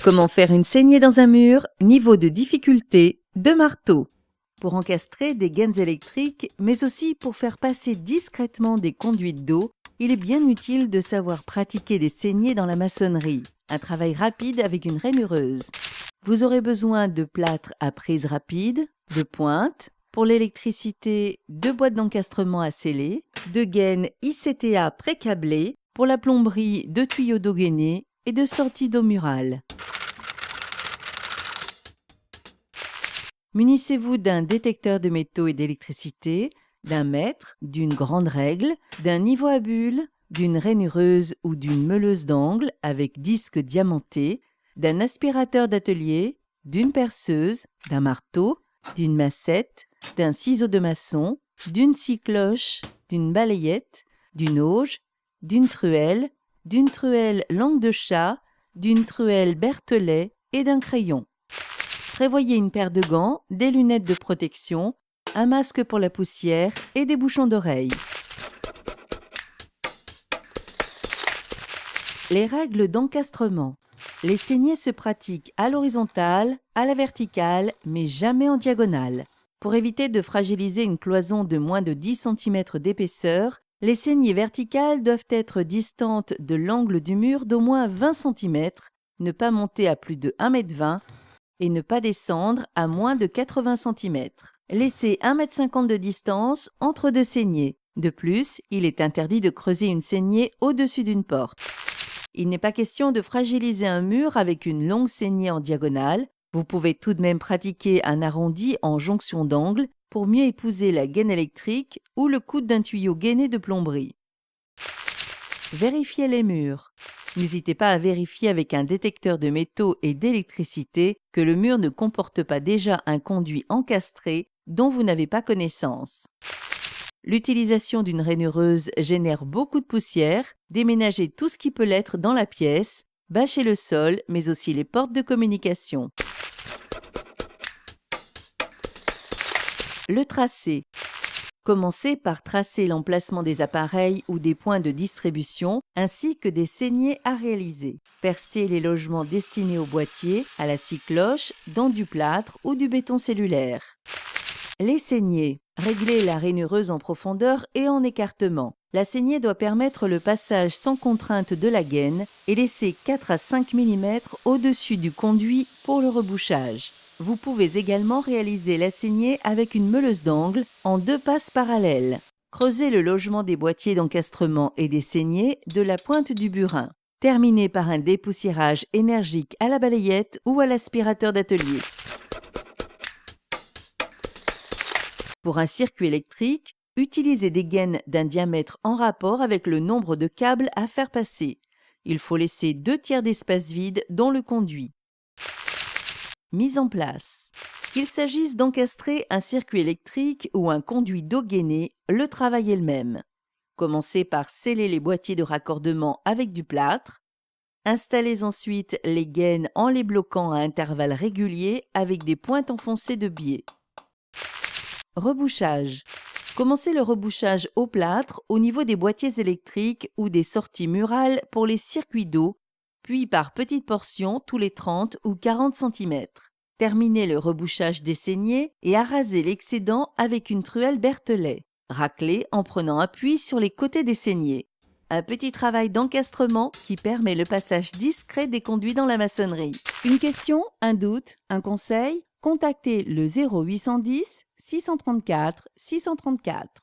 Comment faire une saignée dans un mur? Niveau de difficulté, 2 marteaux. Pour encastrer des gaines électriques, mais aussi pour faire passer discrètement des conduites d'eau, il est bien utile de savoir pratiquer des saignées dans la maçonnerie. Un travail rapide avec une rainureuse. Vous aurez besoin de plâtre à prise rapide, de pointes, pour l'électricité, 2 boîtes d'encastrement à sceller, de gaines ICTA pré-câblées, pour la plomberie, 2 tuyaux d'eau gainés et de sorties d'eau murale. Munissez-vous d'un détecteur de métaux et d'électricité, d'un mètre, d'une grande règle, d'un niveau à bulles, d'une rainureuse ou d'une meuleuse d'angle avec disque diamanté, d'un aspirateur d'atelier, d'une perceuse, d'un marteau, d'une massette, d'un ciseau de maçon, d'une scie cloche, d'une balayette, d'une auge, d'une truelle langue de chat, d'une truelle Berthollet et d'un crayon. Prévoyez une paire de gants, des lunettes de protection, un masque pour la poussière et des bouchons d'oreilles. Les règles d'encastrement. Les saignées se pratiquent à l'horizontale, à la verticale, mais jamais en diagonale. Pour éviter de fragiliser une cloison de moins de 10 cm d'épaisseur, les saignées verticales doivent être distantes de l'angle du mur d'au moins 20 cm, ne pas monter à plus de 1,20 m et ne pas descendre à moins de 80 cm. Laissez 1,50 m de distance entre 2 saignées. De plus, il est interdit de creuser une saignée au-dessus d'une porte. Il n'est pas question de fragiliser un mur avec une longue saignée en diagonale. Vous pouvez tout de même pratiquer un arrondi en jonction d'angle pour mieux épouser la gaine électrique ou le coude d'un tuyau gainé de plomberie. Vérifiez les murs. N'hésitez pas à vérifier avec un détecteur de métaux et d'électricité que le mur ne comporte pas déjà un conduit encastré dont vous n'avez pas connaissance. L'utilisation d'une rainureuse génère beaucoup de poussière. Déménagez tout ce qui peut l'être dans la pièce, bâchez le sol, mais aussi les portes de communication. Le tracé. Commencez par tracer l'emplacement des appareils ou des points de distribution, ainsi que des saignées à réaliser. Percez les logements destinés au boîtier, à la scie cloche, dans du plâtre ou du béton cellulaire. Les saignées. Réglez la rainureuse en profondeur et en écartement. La saignée doit permettre le passage sans contrainte de la gaine et laisser 4 à 5 mm au-dessus du conduit pour le rebouchage. Vous pouvez également réaliser la saignée avec une meuleuse d'angle en 2 passes parallèles. Creusez le logement des boîtiers d'encastrement et des saignées de la pointe du burin. Terminez par un dépoussiérage énergique à la balayette ou à l'aspirateur d'atelier. Pour un circuit électrique, utilisez des gaines d'un diamètre en rapport avec le nombre de câbles à faire passer. Il faut laisser 2 tiers d'espace vide dans le conduit. Mise en place. Qu'il s'agisse d'encastrer un circuit électrique ou un conduit d'eau gainée, le travail est le même. Commencez par sceller les boîtiers de raccordement avec du plâtre. Installez ensuite les gaines en les bloquant à intervalles réguliers avec des pointes enfoncées de biais. Rebouchage. Commencez le rebouchage au plâtre au niveau des boîtiers électriques ou des sorties murales pour les circuits d'eau, puis par petites portions tous les 30 ou 40 cm. Terminez le rebouchage des saignées et arasez l'excédent avec une truelle Berthollet. Raclez en prenant appui sur les côtés des saignées. Un petit travail d'encastrement qui permet le passage discret des conduits dans la maçonnerie. Une question, un doute, un conseil? Contactez le 0810 634 634.